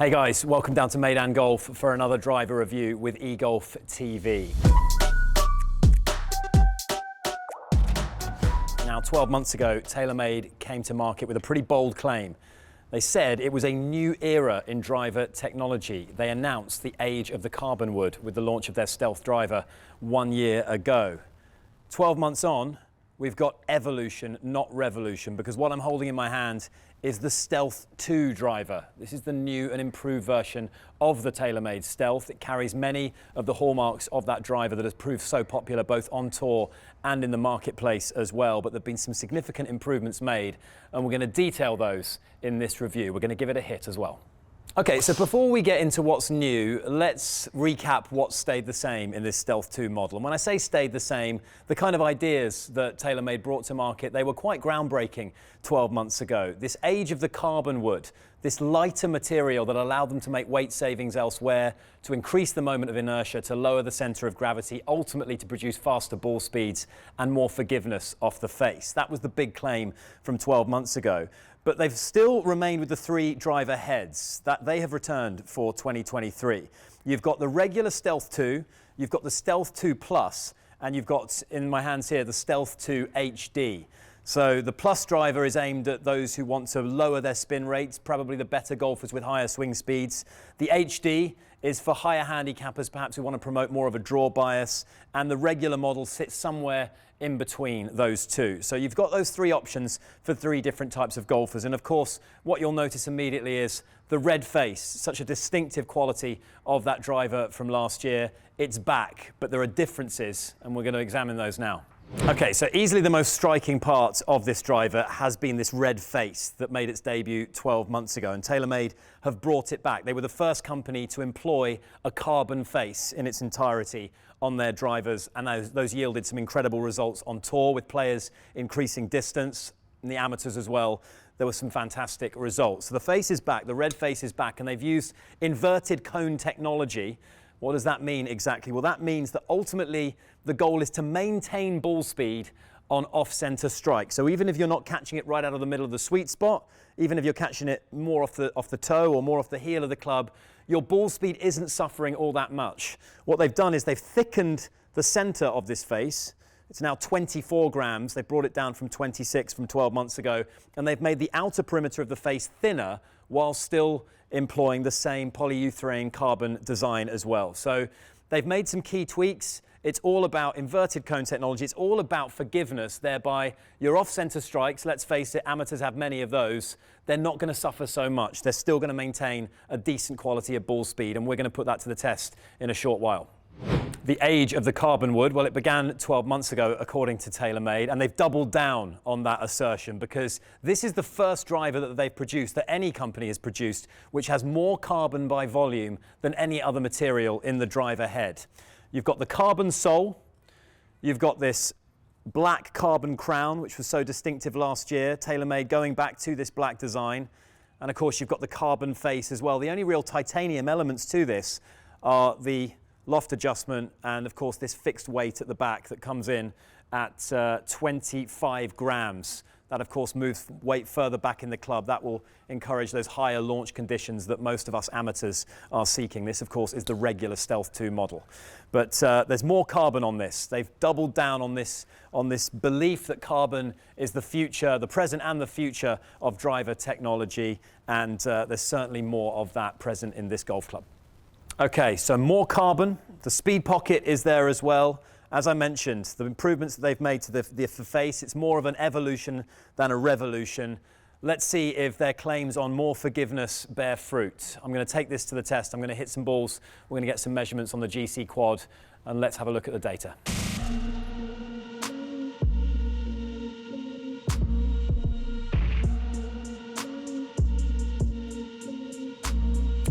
Hey guys, welcome down to Made Golf for another driver review with eGolf TV. Now, 12 months ago, TaylorMade came to market with a pretty bold claim. They said it was a new era in driver technology. They announced the age of the Carbonwood with the launch of their Stealth driver 1 year ago. 12 months on, we've got evolution, not revolution, because what I'm holding in my hand is the Stealth 2 driver. This is the new and improved version of the TaylorMade Stealth. It carries many of the hallmarks of that driver that has proved so popular both on tour and in the marketplace as well. But there have been some significant improvements made, and we're going to detail those in this review. We're going to give it a hit as well. Okay, so before we get into what's new, let's recap what stayed the same in this Stealth 2 model. And when I say stayed the same, the kind of ideas that TaylorMade brought to market, they were quite groundbreaking 12 months ago. This age of the Carbonwood, this lighter material that allowed them to make weight savings elsewhere, to increase the moment of inertia, to lower the center of gravity, ultimately to produce faster ball speeds and more forgiveness off the face. That was the big claim from 12 months ago. But they've still remained with the three driver heads that they have returned for 2023. You've got the regular Stealth 2, you've got the Stealth 2 Plus, and you've got, in my hands here, the Stealth 2 HD. So the Plus driver is aimed at those who want to lower their spin rates, probably the better golfers with higher swing speeds. The HD is for higher handicappers, perhaps who want to promote more of a draw bias, and the regular model sits somewhere in between those two. So you've got those three options for three different types of golfers. And of course, what you'll notice immediately is the red face, such a distinctive quality of that driver from last year. It's back, but there are differences, and we're going to examine those now. Okay, so easily the most striking part of this driver has been this red face that made its debut 12 months ago, and TaylorMade have brought it back. They were the first company to employ a carbon face in its entirety on their drivers, and those yielded some incredible results on tour with players increasing distance, and the amateurs as well. There were some fantastic results. So the face is back, the red face is back, and they've used inverted cone technology. What does that mean exactly? Well, that means that ultimately the goal is to maintain ball speed on off-center strike. So even if you're not catching it right out of the middle of the sweet spot, even if you're catching it more off the toe or more off the heel of the club, your ball speed isn't suffering all that much. What they've done is they've thickened the center of this face. It's now 24 grams. They brought it down from 26 from 12 months ago, and they've made the outer perimeter of the face thinner while still employing the same polyurethane carbon design as well. So they've made some key tweaks. It's all about inverted cone technology. It's all about forgiveness, thereby your off-center strikes, let's face it, amateurs have many of those. They're not going to suffer so much. They're still going to maintain a decent quality of ball speed, and we're going to put that to the test in a short while. The age of the Carbonwood, well, it began 12 months ago, according to TaylorMade, and they've doubled down on that assertion because this is the first driver that they've produced, that any company has produced, which has more carbon by volume than any other material in the driver head. You've got the carbon sole, you've got this black carbon crown, which was so distinctive last year, TaylorMade going back to this black design, and of course you've got the carbon face as well. The only real titanium elements to this are the loft adjustment and of course this fixed weight at the back that comes in at 25 grams. That of course moves weight further back in the club. That will encourage those higher launch conditions that most of us amateurs are seeking. This of course is the regular Stealth 2 model. But there's more carbon on this. They've doubled down on this belief that carbon is the future, the present and the future of driver technology, and there's certainly more of that present in this golf club. Okay, so more carbon. The speed pocket is there as well. As I mentioned, the improvements that they've made to the face, it's more of an evolution than a revolution. Let's see if their claims on more forgiveness bear fruit. I'm going to take this to the test. I'm going to hit some balls. We're going to get some measurements on the GC quad, and let's have a look at the data.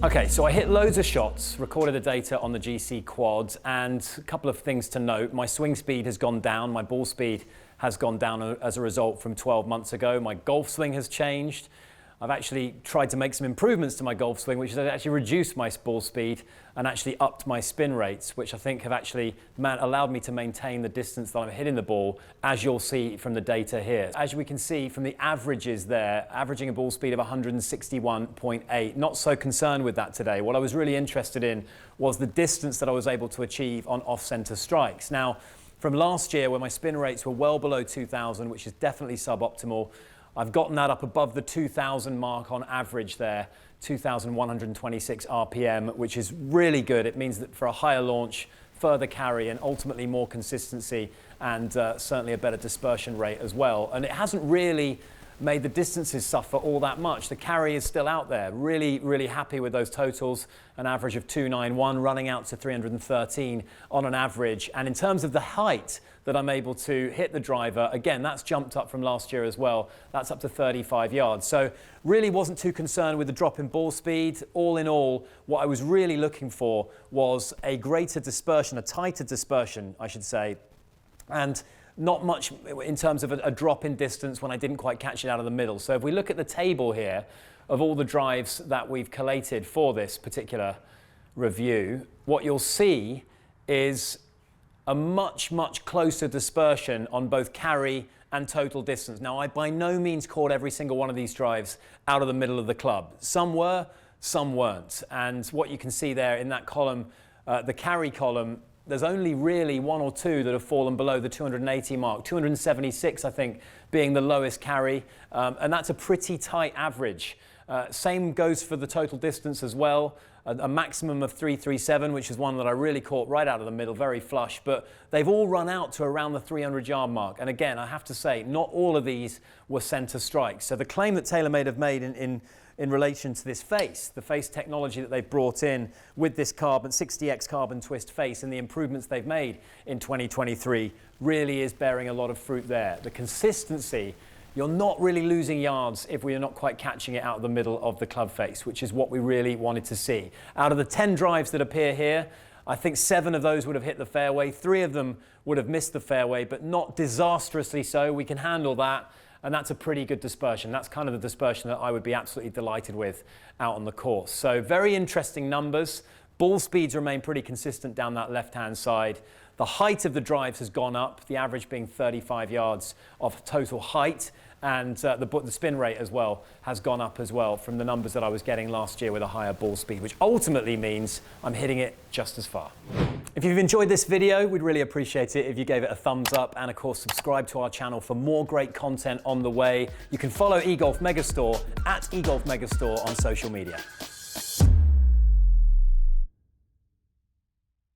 Okay, so I hit loads of shots, recorded the data on the GC quad, and a couple of things to note. My swing speed has gone down, my ball speed has gone down as a result from 12 months ago. My golf swing has changed. I've actually tried to make some improvements to my golf swing, which has actually reduced my ball speed and actually upped my spin rates, which I think have actually allowed me to maintain the distance that I'm hitting the ball, as you'll see from the data here. As we can see from the averages there, averaging a ball speed of 161.8. Not so concerned with that today. What I was really interested in was the distance that I was able to achieve on off-center strikes. Now, from last year, where my spin rates were well below 2,000, which is definitely suboptimal, I've gotten that up above the 2,000 mark on average there, 2,126 RPM, which is really good. It means that for a higher launch, further carry, and ultimately more consistency, and certainly a better dispersion rate as well. And it hasn't really made the distances suffer all that much. The carry is still out there. Really, really happy with those totals. An average of 291, running out to 313 on an average. And in terms of the height that I'm able to hit the driver, again, that's jumped up from last year as well. That's up to 35 yards. So really wasn't too concerned with the drop in ball speed. All in all, what I was really looking for was a greater dispersion, a tighter dispersion, I should say. And not much in terms of a drop in distance when I didn't quite catch it out of the middle. So if we look at the table here of all the drives that we've collated for this particular review, what you'll see is a much, much closer dispersion on both carry and total distance. Now, I by no means caught every single one of these drives out of the middle of the club. Some were, some weren't. And what you can see there in that column, the carry column, there's only really one or two that have fallen below the 280 mark, 276, I think, being the lowest carry, and that's a pretty tight average. Same goes for the total distance as well, a maximum of 337, which is one that I really caught right out of the middle, very flush, but they've all run out to around the 300-yard mark. And again, I have to say, not all of these were center strikes. So the claim that TaylorMade have made in relation to this face, the face technology that they've brought in with this 60x carbon twist face and the improvements they've made in 2023 really is bearing a lot of fruit there. The consistency, you're not really losing yards if we are not quite catching it out of the middle of the club face, which is what we really wanted to see. Out of the 10 drives that appear here, I think 7 of those would have hit the fairway, 3 of them would have missed the fairway, but not disastrously so. We can handle that. And that's a pretty good dispersion. That's kind of the dispersion that I would be absolutely delighted with out on the course. So very interesting numbers. Ball speeds remain pretty consistent down that left-hand side. The height of the drives has gone up, the average being 35 yards of total height. And the spin rate as well has gone up as well from the numbers that I was getting last year with a higher ball speed, which ultimately means I'm hitting it just as far. If you've enjoyed this video, we'd really appreciate it if you gave it a thumbs up, and of course subscribe to our channel for more great content on the way. You can follow eGolf Megastore at eGolf Megastore on social media.